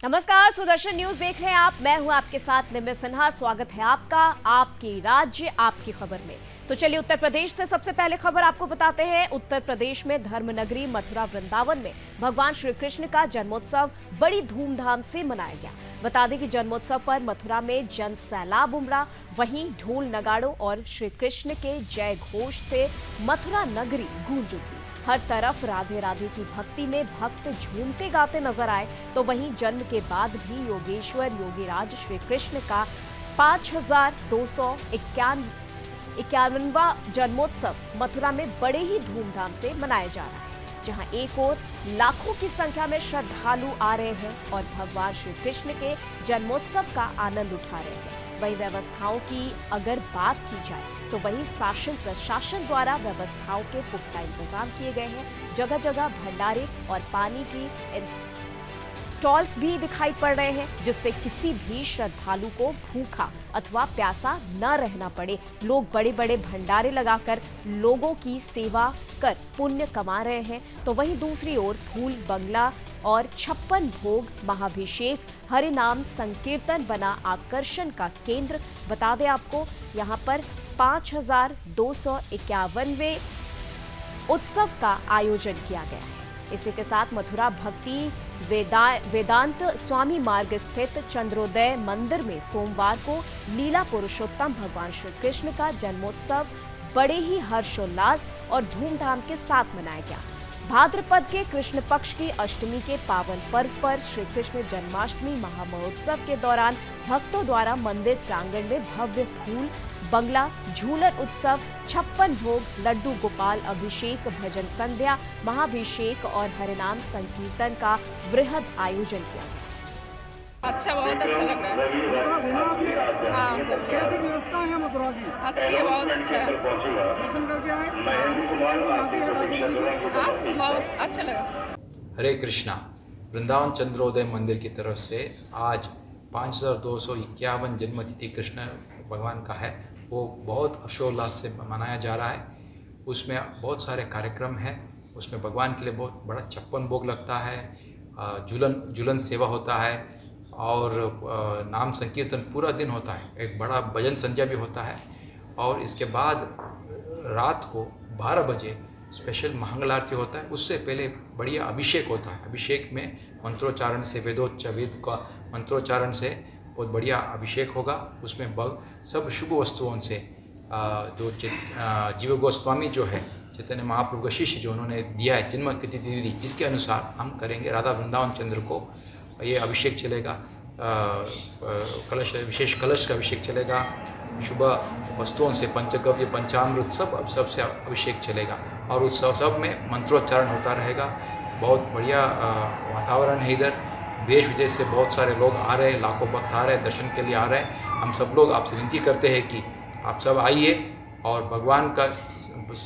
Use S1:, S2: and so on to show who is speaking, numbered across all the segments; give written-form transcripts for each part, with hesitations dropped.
S1: नमस्कार, सुदर्शन न्यूज देख रहे हैं आप। मैं हूं आपके साथ निम्न सिन्हा। स्वागत है आपका आपकी राज्य आपकी खबर में। तो चलिए उत्तर प्रदेश से सबसे पहले खबर आपको बताते हैं। उत्तर प्रदेश में धर्मनगरी मथुरा वृंदावन में भगवान श्री कृष्ण का जन्मोत्सव बड़ी धूमधाम से मनाया गया। बता दें कि जन्मोत्सव पर मथुरा में जन सैलाब उमड़ा। वहीं ढोल नगाड़ों और श्री कृष्ण के जय घोष से मथुरा नगरी गूंज उठी। हर तरफ राधे राधे की भक्ति में भक्त झूमते गाते नजर आए। तो वहीं जन्म के बाद भी योगेश्वर योगीराज श्री कृष्ण का 5251वां जन्मोत्सव मथुरा में बड़े ही धूमधाम से मनाया जा रहा है, जहां एक ओर लाखों की संख्या में श्रद्धालु आ रहे हैं और भगवान श्री कृष्ण के जन्मोत्सव का आनंद उठा रहे हैं। वही व्यवस्थाओं की अगर बात की जाए तो वही शासन प्रशासन द्वारा व्यवस्थाओं के पुख्ता इंतजाम किए गए हैं। जगह जगह भंडारे और पानी की स्टॉल्स भी दिखाई पड़ रहे हैं, जिससे किसी भी श्रद्धालु को भूखा अथवा प्यासा न रहना पड़े। लोग बड़े बड़े भंडारे लगाकर लोगों की सेवा कर पुण्य कमा रहे हैं। तो वहीं दूसरी ओर फूल बंगला और 56 भोग महाभिषेक हरिनाम संकीर्तन बना आकर्षण का केंद्र। बता दें आपको, यहाँ पर 5251वें उत्सव का आयोजन किया गया है। इसी के साथ मथुरा भक्ति वेदांत स्वामी मार्ग स्थित चंद्रोदय मंदिर में सोमवार को लीला पुरुषोत्तम भगवान श्री कृष्ण का जन्मोत्सव बड़े ही हर्षोल्लास और धूमधाम के साथ मनाया गया। भाद्रपद के कृष्ण पक्ष की अष्टमी के पावन पर्व पर श्री कृष्ण जन्माष्टमी महामहोत्सव के दौरान भक्तों द्वारा मंदिर प्रांगण में भव्य फूल बंगला, झूलन उत्सव, 56 भोग, लड्डू गोपाल अभिषेक, भजन संध्या, महाभिषेक और हरिनाम संकीर्तन का वृहद आयोजन किया गया।
S2: अच्छा, बहुत अच्छा लग रहा है। हाँ,
S3: कैसी व्यवस्था है मथुरा की?
S2: अच्छी है, बहुत अच्छा है।
S3: दर्शन करके आए?
S2: हाँ, बहुत अच्छा लगा।
S4: हरे कृष्णा। वृंदावन चंद्रोदय मंदिर की तरफ से आज 5251 जन्मतिथि कृष्ण भगवान का है, वो बहुत हर्षोल्लास से मनाया जा रहा है। उसमें बहुत सारे कार्यक्रम हैं। उसमें भगवान के लिए बहुत बड़ा 56 भोग लगता है, झूलन सेवा होता है और नाम संकीर्तन पूरा दिन होता है। एक बड़ा भजन संध्या भी होता है और इसके बाद रात को 12 बजे स्पेशल मंगल आरती होता है। उससे पहले बढ़िया अभिषेक होता है। अभिषेक में मंत्रोच्चारण से वेद का मंत्रोच्चारण से बहुत बढ़िया अभिषेक होगा। उसमें सब शुभ वस्तुओं से जो जीव गोस्वामी जो है चैतन्य महाप्रभु का शिष्य जो उन्होंने दिया है जन्म की तिथि, इसके अनुसार हम करेंगे। राधा वृंदावन चंद्र को ये अभिषेक चलेगा। कलश विशेष कलश का अभिषेक चलेगा। शुभ वस्तुओं से पंचगव्य पंचामृत सबसे अभिषेक चलेगा और उस सब में मंत्रोच्चारण होता रहेगा। बहुत बढ़िया वातावरण है इधर। देश विदेश से बहुत सारे लोग आ रहे हैं, लाखों भक्त आ रहे हैं, दर्शन के लिए आ रहे हैं। हम सब लोग आपसे विनती करते हैं कि आप सब आइए और भगवान का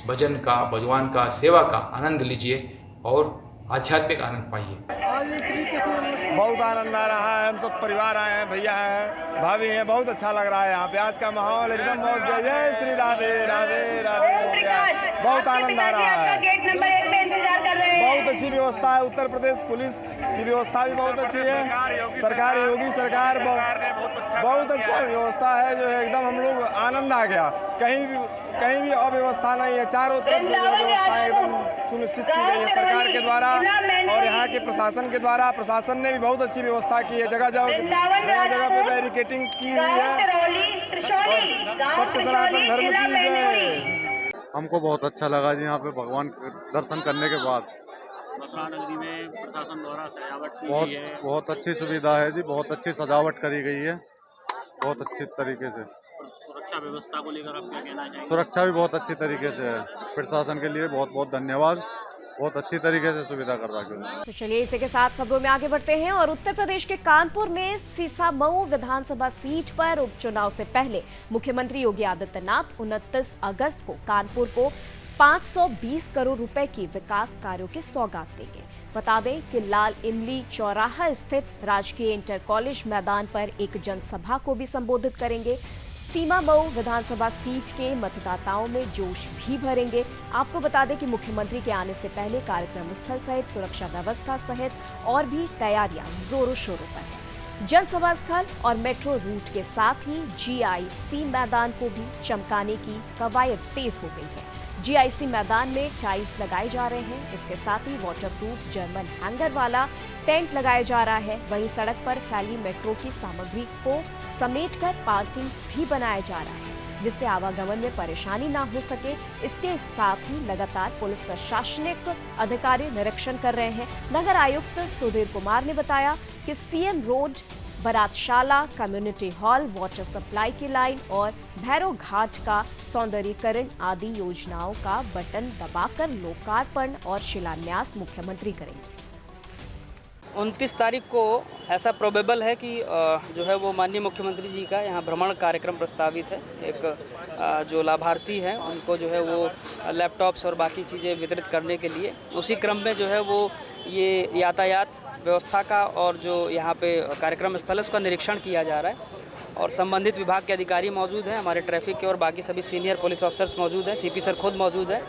S4: भजन का, भगवान का सेवा का आनंद लीजिए और आध्यात्मिक आनंद पाइए।
S5: बहुत आनंद आ रहा है। हम सब परिवार आए हैं, भैया हैं, भाभी हैं। बहुत अच्छा लग रहा है यहाँ पे। आज का माहौल एकदम बहुत जय जय श्री राधे राधे राधे हो गया। बहुत आनंद आ रहा है। बहुत अच्छी व्यवस्था है। उत्तर प्रदेश पुलिस की व्यवस्था भी बहुत अच्छी है। सरकार, योगी सरकार बहुत अच्छा व्यवस्था है जो है एकदम हम लोग आनंद आ गया। कहीं भी अव्यवस्था नहीं है। चारों तरफ से जो व्यवस्थाएं एकदम सुनिश्चित की गई है सरकार के द्वारा और यहाँ के प्रशासन के द्वारा। प्रशासन ने भी बहुत अच्छी व्यवस्था की है। जगह जगह पे बैरिकेटिंग की हुई है और सत्य सनातन धर्म की जय।
S6: हमको बहुत अच्छा लगा जी यहाँ पे भगवान के दर्शन करने के बाद।
S7: मथुरा नगरी में प्रशासन द्वारा सजावट की गई है।
S6: बहुत अच्छी सुविधा है जी। बहुत अच्छी सजावट करी गई है, बहुत अच्छी तरीके से।
S7: सुरक्षा व्यवस्था को लेकर आप क्या कहना चाहेंगे?
S6: सुरक्षा भी बहुत अच्छी तरीके से है। प्रशासन के लिए बहुत बहुत धन्यवाद। बहुत अच्छी तरीके से सुविधा कर रहा है।
S1: तो चलिए इसी के साथ खबरों में आगे बढ़ते हैं और उत्तर प्रदेश के कानपुर में सीसामऊ विधानसभा सीट पर उपचुनाव से पहले मुख्यमंत्री योगी आदित्यनाथ 29 अगस्त को कानपुर को 520 करोड़ रुपए की विकास कार्यों की सौगात देंगे। बता दें कि लाल इमली चौराहा स्थित राजकीय इंटर कॉलेज मैदान पर एक जनसभा को भी संबोधित करेंगे। सीमा मऊ विधानसभा सीट के मतदाताओं में जोश भी भरेंगे। आपको बता दें कि मुख्यमंत्री के आने से पहले कार्यक्रम स्थल सहित सुरक्षा व्यवस्था सहित और भी तैयारियां जोरों शोरों पर है। जनसभा स्थल और मेट्रो रूट के साथ ही जीआईसी मैदान को भी चमकाने की कवायद तेज हो गई है। जीआईसी मैदान में टाइल्स लगाए जा रहे हैं। इसके साथ ही वाटरप्रूफ जर्मन हैंगर वाला टेंट लगाया जा रहा है। वहीं सड़क पर फैली मेट्रो की सामग्री को समेटकर पार्किंग भी बनाया जा रहा है, जिससे आवागमन में परेशानी ना हो सके। इसके साथ ही लगातार पुलिस प्रशासनिक अधिकारी निरीक्षण कर रहे हैं। नगर आयुक्त सुधीर कुमार ने बताया कि सीएम रोड, बारातशाला, कम्युनिटी हॉल, वाटर सप्लाई की लाइन और भैरव घाट का सौंदर्यीकरण आदि योजनाओं का बटन दबाकर लोकार्पण और शिलान्यास मुख्यमंत्री करेंगे।
S7: 29 तारीख को ऐसा प्रोबेबल है कि जो है वो माननीय मुख्यमंत्री जी का यहाँ भ्रमण कार्यक्रम प्रस्तावित है। एक जो लाभार्थी हैं उनको जो है वो लैपटॉप्स और बाकी चीज़ें वितरित करने के लिए, उसी क्रम में जो है वो ये यातायात व्यवस्था का और जो यहाँ पे कार्यक्रम स्थल है उसका निरीक्षण किया जा रहा है और संबंधित विभाग के अधिकारी मौजूद हैं, हमारे ट्रैफिक के और बाकी सभी सीनियर पुलिस ऑफिसर्स मौजूद हैं, सीपी सर खुद मौजूद हैं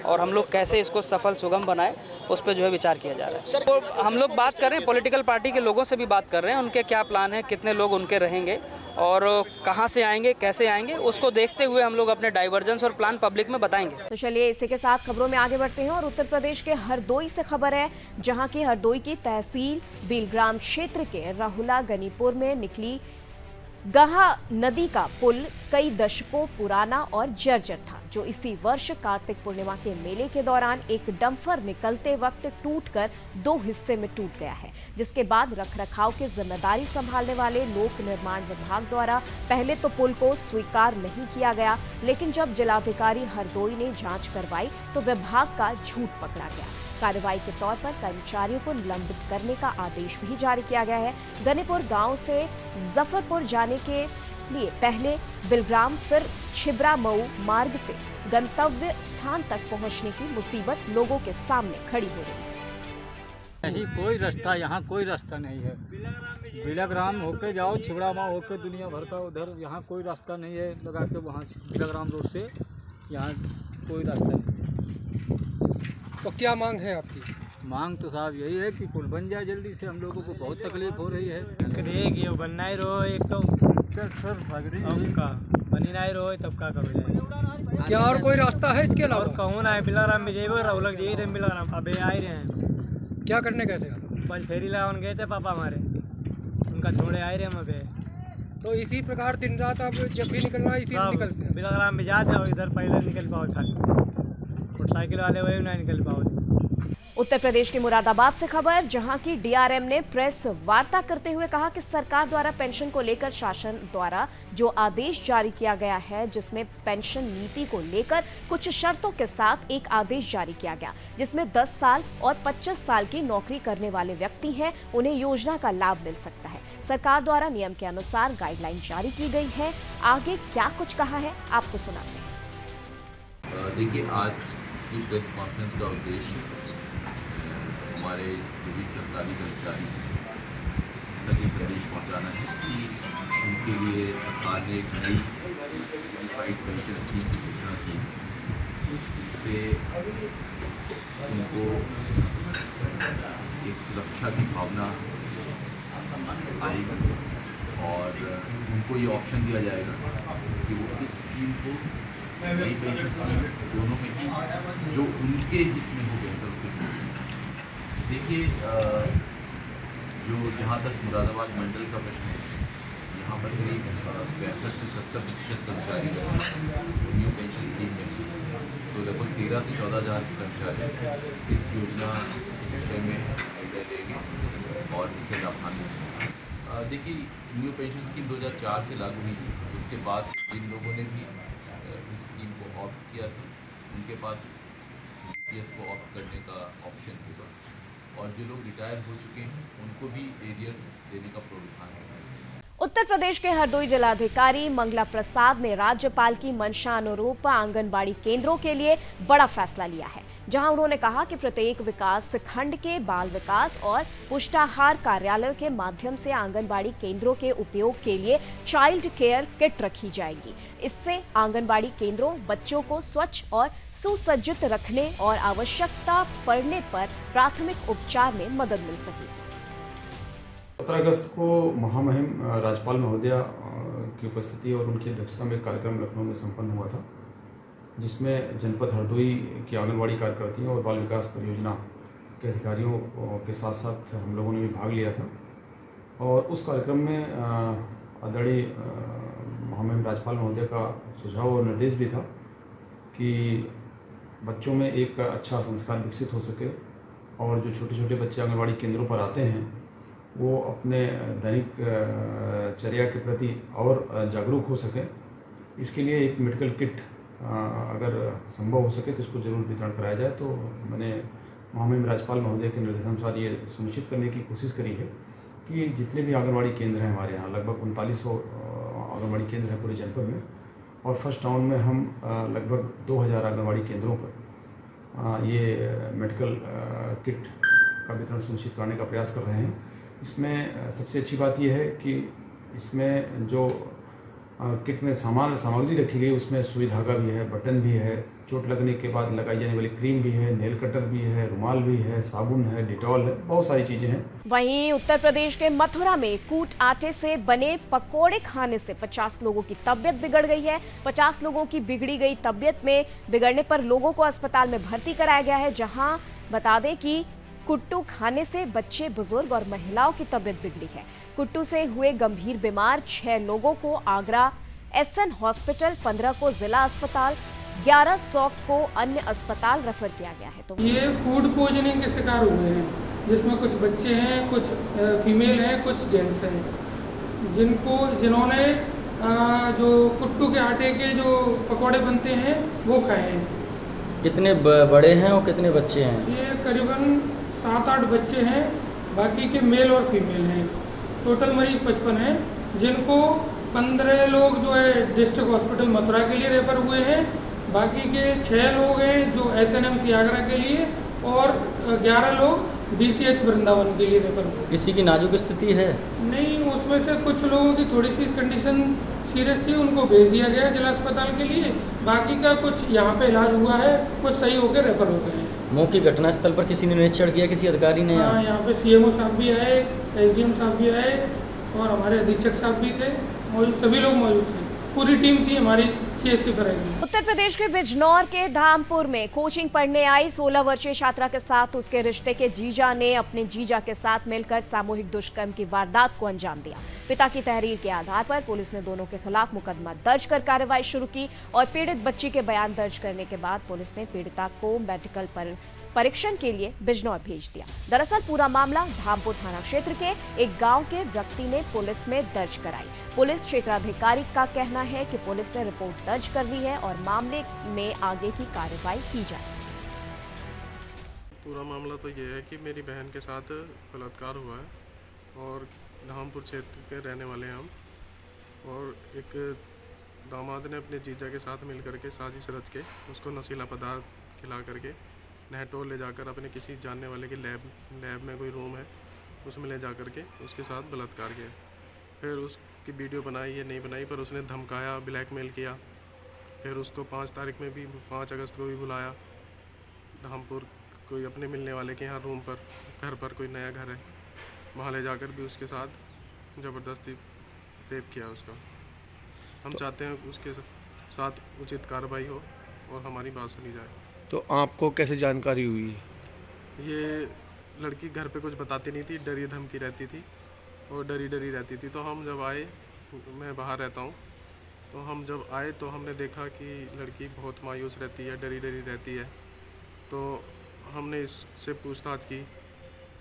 S7: और हम लोग कैसे इसको सफल सुगम बनाएं उस पर जो है विचार किया जा रहा है। तो हम लोग बात कर रहे हैं, पॉलिटिकल पार्टी के लोगों से भी बात कर रहे हैं, उनके क्या प्लान है, कितने लोग उनके रहेंगे और कहाँ से आएंगे, कैसे आएंगे, उसको देखते हुए हम लोग अपने डाइवर्जेंस और प्लान पब्लिक में बताएंगे।
S1: तो चलिए इसी के साथ खबरों में आगे बढ़ते हैं और उत्तर प्रदेश के हरदोई से खबर है, जहां की हरदोई की तहसील बिलग्राम क्षेत्र के राहुला गनीपुर में निकली गहा नदी का पुल कई दशकों पुराना और जर्जर था, जो इसी वर्ष कार्तिक पूर्णिमा के मेले के दौरान एक डंपर निकलते वक्त टूटकर 2 हिस्से में टूट गया है, जिसके बाद रखरखाव की जिम्मेदारी संभालने वाले लोक निर्माण विभाग द्वारा पहले तो पुल को स्वीकार नहीं किया गया, लेकिन जब जिलाधिकारी हरदोई ने जांच करवाई तो विभाग का झूठ पकड़ा गया। कार्रवाई के तौर पर कर्मचारियों को निलंबित करने का आदेश भी जारी किया गया है। गनीपुर गांव से जफरपुर जाने के लिए पहले बिलग्राम फिर छिबरा मऊ मार्ग से गंतव्य स्थान तक पहुंचने की मुसीबत लोगों के सामने खड़ी हो रही है।
S8: नहीं कोई रास्ता, यहाँ कोई रास्ता नहीं है। बिलग्राम होके जाओ, छिबड़ा माँ होके दुनिया भर का उधर, यहाँ कोई रास्ता नहीं है लगा के वहाँ बिलग्राम रोड से यहाँ कोई रास्ता नहीं।
S3: तो क्या मांग है आपकी?
S8: मांग तो साहब यही है कि पुल बन जाए जल्दी से, हम लोगों को बहुत तकलीफ हो रही है।
S9: ये बनना ही रहो, एक तो का बनी नहीं रहो तब का करो जाए।
S3: क्या और कोई रास्ता है इसके अलावा?
S9: कहूँ ना बिलग्राम में जेबो रौलक जी रहे बिलग्राम, अबे आ रहे हैं।
S3: क्या करने गए थे?
S9: बस फेरी लगाने गए थे पापा हमारे, उनका छोड़े आए रहे हम अबे।
S3: तो इसी प्रकार दिन रात आप जब भी निकलना है इसी से निकलते हैं?
S9: बिलग्राम में जाते हो, इधर पहले निकल पाओ था, मोटरसाइकिल वाले वही नहीं निकल पाओ।
S1: उत्तर प्रदेश के मुरादाबाद से खबर, जहां की डीआरएम ने प्रेस वार्ता करते हुए कहा कि सरकार द्वारा पेंशन को लेकर शासन द्वारा जो आदेश जारी किया गया है, जिसमें पेंशन नीति को लेकर कुछ शर्तों के साथ एक आदेश जारी किया गया, जिसमें 10 साल और 25 साल की नौकरी करने वाले व्यक्ति हैं, उन्हें योजना का लाभ मिल सकता है। सरकार द्वारा नियम के अनुसार गाइडलाइन जारी की गई है। आगे क्या कुछ कहा है आपको सुनाते हैं।
S10: देखिए, आज की प्रेस कॉन्फ्रेंस का उद्देश्य हमारे जो भी सरकारी कर्मचारी तक ये संदेश पहुंचाना है कि उनके लिए सरकार ने एक नई सिम्प्लीफाइड पेंशन स्कीम की घोषणा की है। इससे उनको एक सुरक्षा की भावना आएगी और उनको ये ऑप्शन दिया जाएगा कि वो इस स्कीम को, नई पेंशन स्कीम, दोनों में ही जो उनके हित में हो बेहतर उसके हित में। देखिए, जो जहाँ तक मुरादाबाद मंडल का प्रश्न है, यहाँ पर करीब 65 से 70% कर्मचारी न्यू पेंशन स्कीम में, तो लगभग 13 से 14 हज़ार कर्मचारी इस योजना के विषय में निर्णय लेंगे और इससे लाभान्वित होंगे। देखिए, न्यू पेंशन स्कीम 2004 से लागू हुई थी। उसके बाद जिन लोगों ने भी इस स्कीम को ऑप्ट किया था, उनके पास ईपीएस को ऑप्ट करने का ऑप्शन होगा और जो लोग रिटायर हो चुके हैं उनको भी एरियर्स देने का प्रावधान है।
S1: उत्तर प्रदेश के हरदोई जिलाधिकारी मंगला प्रसाद ने राज्यपाल की मंशा अनुरूप आंगनबाड़ी केंद्रों के लिए बड़ा फैसला लिया है। जहां उन्होंने कहा कि प्रत्येक विकास खंड के बाल विकास और पुष्टाहार कार्यालयों के माध्यम से आंगनबाड़ी केंद्रों के उपयोग के लिए चाइल्ड केयर किट रखी जाएगी। इससे आंगनबाड़ी केंद्रों बच्चों को स्वच्छ और सुसज्जित रखने और आवश्यकता पड़ने पर प्राथमिक उपचार में मदद मिल सके।
S11: 17 अगस्त को महामहिम राज्यपाल महोदया की उपस्थिति और उनकी अध्यक्षता में कार्यक्रम लखनऊ में संपन्न हुआ था, जिसमें जनपद हरदोई की आंगनबाड़ी कार्यकर्तियों और बाल विकास परियोजना के अधिकारियों के साथ साथ हम लोगों ने भी भाग लिया था। और उस कार्यक्रम में आदरणीय महामहिम राज्यपाल महोदय का सुझाव और निर्देश भी था कि बच्चों में एक अच्छा संस्कार विकसित हो सके और जो छोटे छोटे बच्चे आंगनबाड़ी केंद्रों पर आते हैं वो अपने दैनिक चर्या के प्रति और जागरूक हो सकें। इसके लिए एक मेडिकल किट अगर संभव हो सके तो इसको जरूर वितरण कराया जाए। तो मैंने महामहिम राज्यपाल महोदय के निर्देशानुसार ये सुनिश्चित करने की कोशिश करी है कि जितने भी आंगनबाड़ी केंद्र हैं हमारे यहाँ, लगभग 3900 आंगनबाड़ी केंद्र हैं पूरे जनपद में, और फर्स्ट राउंड में हम लगभग 2000 आंगनबाड़ी केंद्रों पर ये मेडिकल किट का वितरण सुनिश्चित कराने का प्रयास कर रहे हैं। इसमें सबसे अच्छी बात यह है कि इसमें जो किट में सामग्री रखी गई उसमें सुई धागा भी है, बटन भी है, चोट लगने के बाद लगाई जाने वाली क्रीम भी है, नेल कटर भी है, रुमाल भी है, साबुन है, डिटॉल है, बहुत सारी चीज़ें हैं।
S1: वहीं उत्तर प्रदेश के मथुरा में कूट आटे से बने पकोड़े खाने से 50 लोगों की तबीयत बिगड़ गई है। 50 लोगों की बिगड़ी गई तबीयत में बिगड़ने पर लोगों को अस्पताल में भर्ती कराया गया है, जहां बता दें कि कुट्टू खाने से बच्चे, बुजुर्ग और महिलाओं की तबीयत बिगड़ी है। कुट्टू से हुए गंभीर बीमार 6 लोगों को आगरा एसएन हॉस्पिटल, 15 को जिला अस्पताल, 1100 को अन्य अस्पताल रेफर किया गया है। तो
S3: ये फूड पॉइजनिंग के शिकार हुए हैं, जिसमें कुछ बच्चे हैं, कुछ फीमेल हैं, कुछ जेंट्स हैं, जिन्होंने जो कुट्टू के आटे के जो पकौड़े बनते हैं वो खाए हैं।
S7: कितने बड़े हैं और कितने बच्चे हैं?
S3: ये करीबन 7-8 बच्चे हैं, बाकी के मेल और फीमेल हैं। टोटल मरीज 55 हैं, जिनको 15 लोग जो है डिस्ट्रिक्ट हॉस्पिटल मथुरा के लिए रेफर हुए हैं, बाकी के 6 लोग हैं जो एसएनएमसी आगरा के लिए और 11 लोग डीसीएच वृंदावन के लिए रेफर हुए।
S7: किसी की नाजुक स्थिति है?
S3: नहीं, उसमें से कुछ लोगों की थोड़ी सी कंडीशन सीरियस थी, उनको भेज दिया गया जिला अस्पताल के लिए। बाकी का कुछ यहाँ पे इलाज हुआ है, कुछ सही होकर रेफर हो गए हैं।
S7: मौके घटनास्थल पर किसी ने निरीक्षण किया, किसी अधिकारी ने?
S3: हाँ, यहाँ पे सीएमओ साहब भी आए, एसडीएम साहब भी आए और हमारे अधीक्षक साहब भी थे, और सभी लोग मौजूद थे। पूरी टीम थी हमारी सीएससी फराइज।
S1: उत्तर प्रदेश के बिजनौर के धामपुर में कोचिंग पढ़ने आई 16 वर्षीय छात्रा के साथ उसके रिश्ते के जीजा ने अपने जीजा के साथ मिलकर सामूहिक दुष्कर्म की वारदात को अंजाम दिया। पिता की तहरीर के आधार पर पुलिस ने दोनों के खिलाफ मुकदमा दर्ज कर कार्रवाई शुरू की और पीड़ित बच्ची के बयान दर्ज करने के बाद पुलिस ने पीड़िता को मेडिकल परीक्षण के लिए बिजनौर भेज दिया। दरअसल पूरा मामला धामपुर थाना क्षेत्र के एक गांव के व्यक्ति ने पुलिस में दर्ज कराई। पुलिस क्षेत्राधिकारी का कहना है कि पुलिस ने रिपोर्ट दर्ज कर ली है और मामले में आगे की कार्रवाई की जाए।
S12: पूरा मामला तो ये है कि मेरी बहन के साथ बलात्कार हुआ है और धामपुर क्षेत्र के रहने वाले हैं हम, और एक दामाद ने अपने जीजा के साथ मिलकर के साजिश रच के उसको नशीला पदार्थ खिला करके नहटोल ले जाकर अपने किसी जानने वाले के लैब में कोई रूम है उसमें ले जा कर के उसके साथ बलात्कार किया। फिर उसकी वीडियो बनाई या नहीं बनाई, पर उसने धमकाया, ब्लैकमेल किया। फिर उसको 5 अगस्त को भी बुलाया धामपुर कोई अपने मिलने वाले के यहाँ रूम पर, घर पर कोई नया घर है, वहाँ ले जाकर भी उसके साथ ज़बरदस्ती रेप किया उसका। हम चाहते हैं उसके साथ उचित कार्रवाई हो और हमारी बात सुनी जाए।
S13: तो आपको कैसे जानकारी हुई?
S12: ये लड़की घर पे कुछ बताती नहीं थी, डरी धमकी रहती थी और डरी रहती थी। तो हम जब आए, मैं बाहर रहता हूँ, तो हम जब आए तो हमने देखा कि लड़की बहुत मायूस रहती है, डरी रहती है। तो हमने इससे पूछताछ की,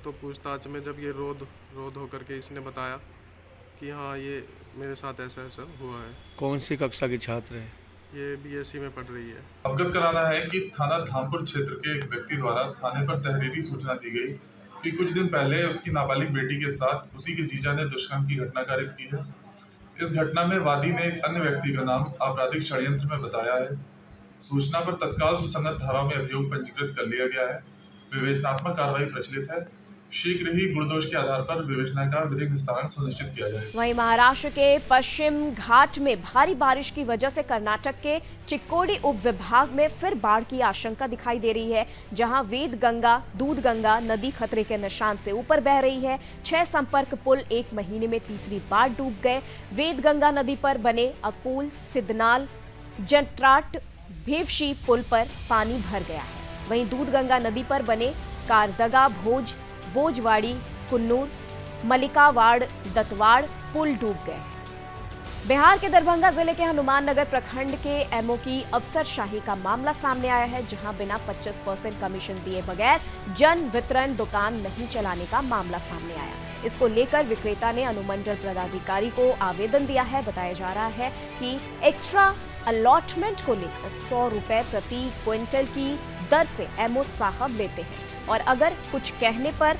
S12: तो पूछताछ में जब ये रोध होकर के इसने बताया कि हाँ ये मेरे साथ ऐसा हुआ है।
S13: कौन सी कक्षा की छात्र है?
S12: ये बीएससी में पढ़ रही है।
S14: अवगत कराना है कि थाना धामपुर क्षेत्र के एक व्यक्ति द्वारा थाने पर तहरीरी सूचना दी गई कि कुछ दिन पहले उसकी नाबालिग बेटी के साथ उसी के जीजा ने दुष्कर्म की घटना कारित की है। इस घटना में वादी ने एक अन्य व्यक्ति का नाम आपराधिक षड्यंत्र में बताया है। सूचना पर तत्काल सुसंगत धाराओं में अभियोग पंजीकृत कर लिया गया है। विवेचनात्मक कार्रवाई प्रचलित है। शीघ्र ही गुणदोष के आधार पर विवेचना का विधिक निस्तारण सुनिश्चित किया जाएगा।
S1: वहीं महाराष्ट्र के पश्चिम घाट में भारी बारिश की वजह से कर्नाटक के चिक्कोडी उप विभाग में फिर बाढ़ की आशंका दिखाई दे रही है, जहां वेदगंगा दूधगंगा नदी खतरे के निशान से ऊपर बह रही है। 6 संपर्क पुल 1 महीने में तीसरी बार डूब गए। वेदगंगा नदी पर बने अकोल सिद्धनाल जंत्राट भेवशी पुल पर पानी भर गया है। वहीं दूधगंगा नदी पर बने कारदगा भोज बोजवाड़ी कुन्नूर मलिकावाड़ दतवाड़ पुल डूब गए। बिहार के दरभंगा जिले के हनुमान नगर प्रखंड के एमओ की अफसरशाही का मामला सामने आया है, जहां बिना 25% कमीशन दिए बगैर जन वितरण दुकान नहीं चलाने का मामला सामने आया। इसको लेकर विक्रेता ने अनुमंडल पदाधिकारी को आवेदन दिया है। बताया जा रहा है कि एक्स्ट्रा अलॉटमेंट को लेकर 100 रुपए प्रति क्विंटल की दर से एमओ साहब लेते हैं और अगर कुछ कहने पर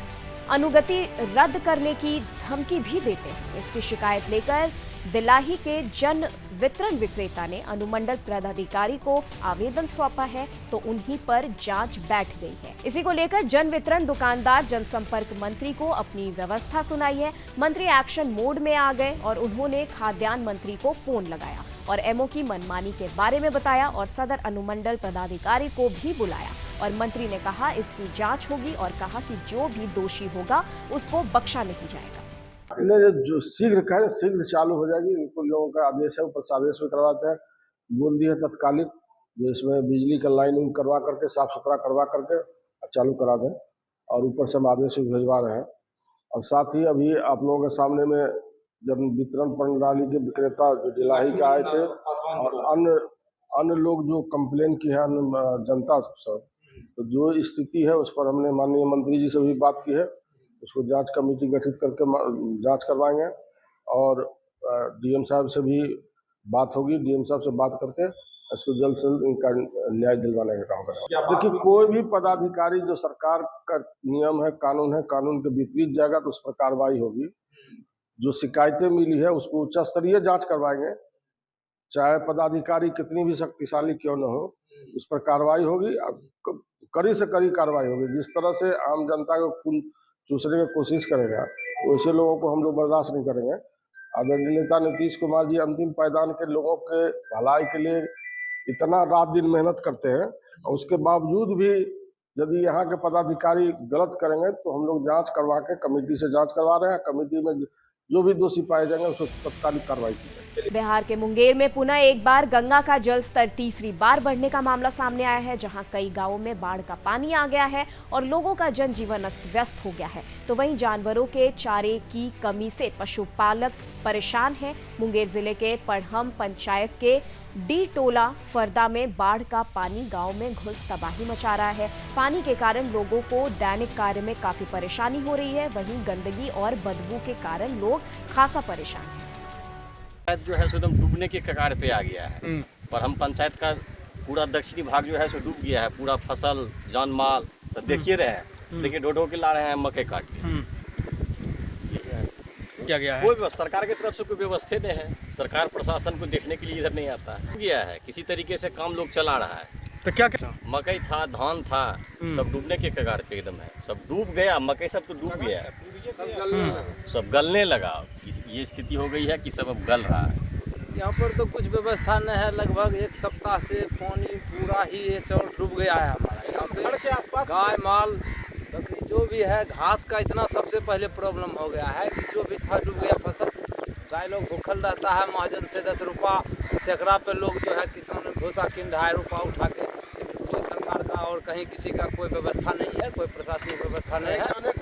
S1: अनुगति रद्द करने की धमकी भी देते हैं। इसकी शिकायत लेकर दिलाही के जन वितरण विक्रेता ने अनुमंडल पदाधिकारी को आवेदन सौंपा है, तो उन्हीं पर जांच बैठ गई है। इसी को लेकर जन वितरण दुकानदार जनसंपर्क मंत्री को अपनी व्यवस्था सुनाई है। मंत्री एक्शन मोड में आ गए और उन्होंने खाद्यान्न मंत्री को फोन लगाया और एमओ की मनमानी के बारे में बताया और सदर अनुमंडल पदाधिकारी को भी बुलाया और मंत्री ने कहा इसकी जांच होगी और कहा कि जो भी दोषी होगा उसको बख्शा नहीं जाएगा।
S15: जो शीघ्र करें शीघ्र चालू हो जाएगी। इनको लोगों का आदेश है, ऊपर से आदेश भी करवाते हैं, बोल दिए तत्कालिक जो इसमें बिजली का लाइन करवा करके साफ सुथरा करवा करके चालू करा दें और ऊपर से हम आदेश भी भिजवा रहे हैं। और साथ ही अभी आप लोगों के सामने में जब वितरण प्रणाली के विक्रेता जो दिलाही के आए थे और अन्य लोग जो कंप्लेन की है जनता सब, तो जो स्थिति है उस पर हमने माननीय मंत्री जी से भी बात की है। उसको जांच कमेटी गठित करके जांच करवाएंगे और डीएम साहब से भी बात होगी। डीएम साहब से बात करके इसको जल्द से जल्द इनका न्याय दिलवाने का काम करेंगे। देखिए, कोई भी पदाधिकारी जो सरकार का नियम है, कानून है, कानून के विपरीत जाएगा तो उस पर कार्रवाई होगी। जो शिकायतें मिली है उसको उच्च स्तरीय जांच करवाएंगे, चाहे पदाधिकारी कितनी भी शक्तिशाली क्यों न हो, उस पर कार्रवाई होगी। कड़ी से कड़ी कार्रवाई होगी। जिस तरह से आम जनता को खून चूसने की कोशिश करेगा वैसे लोगों को हम लोग बर्दाश्त नहीं करेंगे। आदरणीय नेता नीतीश कुमार जी अंतिम पायदान के लोगों के भलाई के लिए इतना रात दिन मेहनत करते हैं और उसके बावजूद भी यदि यहाँ के पदाधिकारी गलत करेंगे तो हम लोग जांच करवा के कमेटी से जांच करवा रहे हैं। कमेटी में जो भी दोषी पाए जाएंगे उसको तत्कालिक कार्रवाई की जाएगी।
S1: बिहार के मुंगेर में पुनः एक बार गंगा का जल स्तर तीसरी बार बढ़ने का मामला सामने आया है, जहां कई गांवों में बाढ़ का पानी आ गया है और लोगों का जनजीवन अस्त व्यस्त हो गया है। तो वहीं जानवरों के चारे की कमी से पशुपालक परेशान हैं। मुंगेर जिले के पढ़म पंचायत के डी टोला फरदा में बाढ़ का पानी गांव में घुस तबाही मचा रहा है। पानी के कारण लोगों को दैनिक कार्य में काफी परेशानी हो रही है। वहीं गंदगी और बदबू के कारण लोग खासा परेशान हैं।
S16: जो है सो एकदम डूबने के कगार पे आ गया है। पर हम पंचायत का पूरा दक्षिणी भाग जो है सो डूब गया है। पूरा फसल जान माल सब देखिए रहे हैं। देखिए ढो के ला रहे हैं मकई काट के। क्या गया है? कोई सरकार की तरफ से कोई व्यवस्था नहीं है। सरकार प्रशासन को देखने के लिए इधर नहीं आता है। गया है किसी तरीके से काम लोग चला रहा है।
S13: तो क्या क्या
S16: मकई था, धान था, सब डूबने के कगार पे एकदम है। सब डूब गया, मकई सब तो डूब गया है, सब गलने लगा। ये स्थिति हो गई है कि सब अब गल रहा है।
S17: यहाँ पर तो कुछ व्यवस्था नहीं है। लगभग एक सप्ताह से पानी पूरा ही ये चौर डूब गया है हमारा यहाँ पे। गाय माल जो भी है, घास का इतना सबसे पहले प्रॉब्लम हो गया है कि जो भी था डूब गया फसल। गाय लोग भूखल रहता है। महाजन से 10 रुपया सैकड़ा पे लोग जो है किसान भूसा किन 2.5 रुपया उठा के, कोई सरकार का और कहीं किसी का कोई व्यवस्था नहीं है, कोई प्रशासनिक व्यवस्था नहीं है।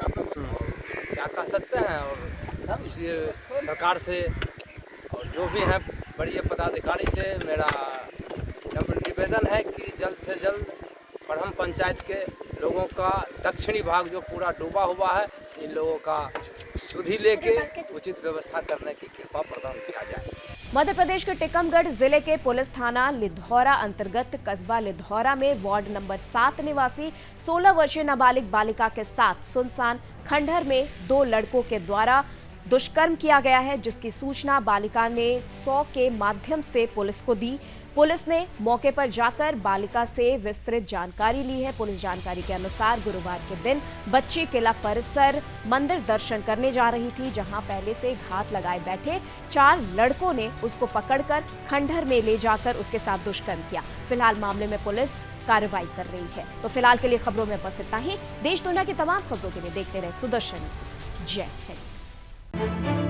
S17: क्या कह सकते हैं। और इसलिए सरकार से और जो भी है बड़ी पदाधिकारी से मेरा नम्र निवेदन है कि जल्द से जल्द पढ़म पंचायत के लोगों का दक्षिणी भाग जो पूरा डूबा हुआ है, इन लोगों का सुधि लेके उचित व्यवस्था करने की कृपा प्रदान किया जाए।
S1: मध्य प्रदेश के टीकमगढ़ जिले के पुलिस थाना लिधौरा अंतर्गत कस्बा लिधौरा में वार्ड नंबर 7 निवासी 16 वर्षीय नाबालिग बालिका के साथ सुनसान खंडहर में 2 लड़कों के द्वारा दुष्कर्म किया गया है, जिसकी सूचना बालिका ने 100 के माध्यम से पुलिस को दी। पुलिस ने मौके पर जाकर बालिका से विस्तृत जानकारी ली है। पुलिस जानकारी के अनुसार गुरुवार के दिन बच्ची किला परिसर मंदिर दर्शन करने जा रही थी, जहां पहले से घात लगाए बैठे 4 लड़कों ने उसको पकड़कर खंडहर में ले जाकर उसके साथ दुष्कर्म किया। फिलहाल मामले में पुलिस कार्रवाई कर रही है। तो फिलहाल के लिए खबरों में बस इतना ही। देश दुनिया की तमाम खबरों के लिए देखते रहे सुदर्शन। जय हिंद।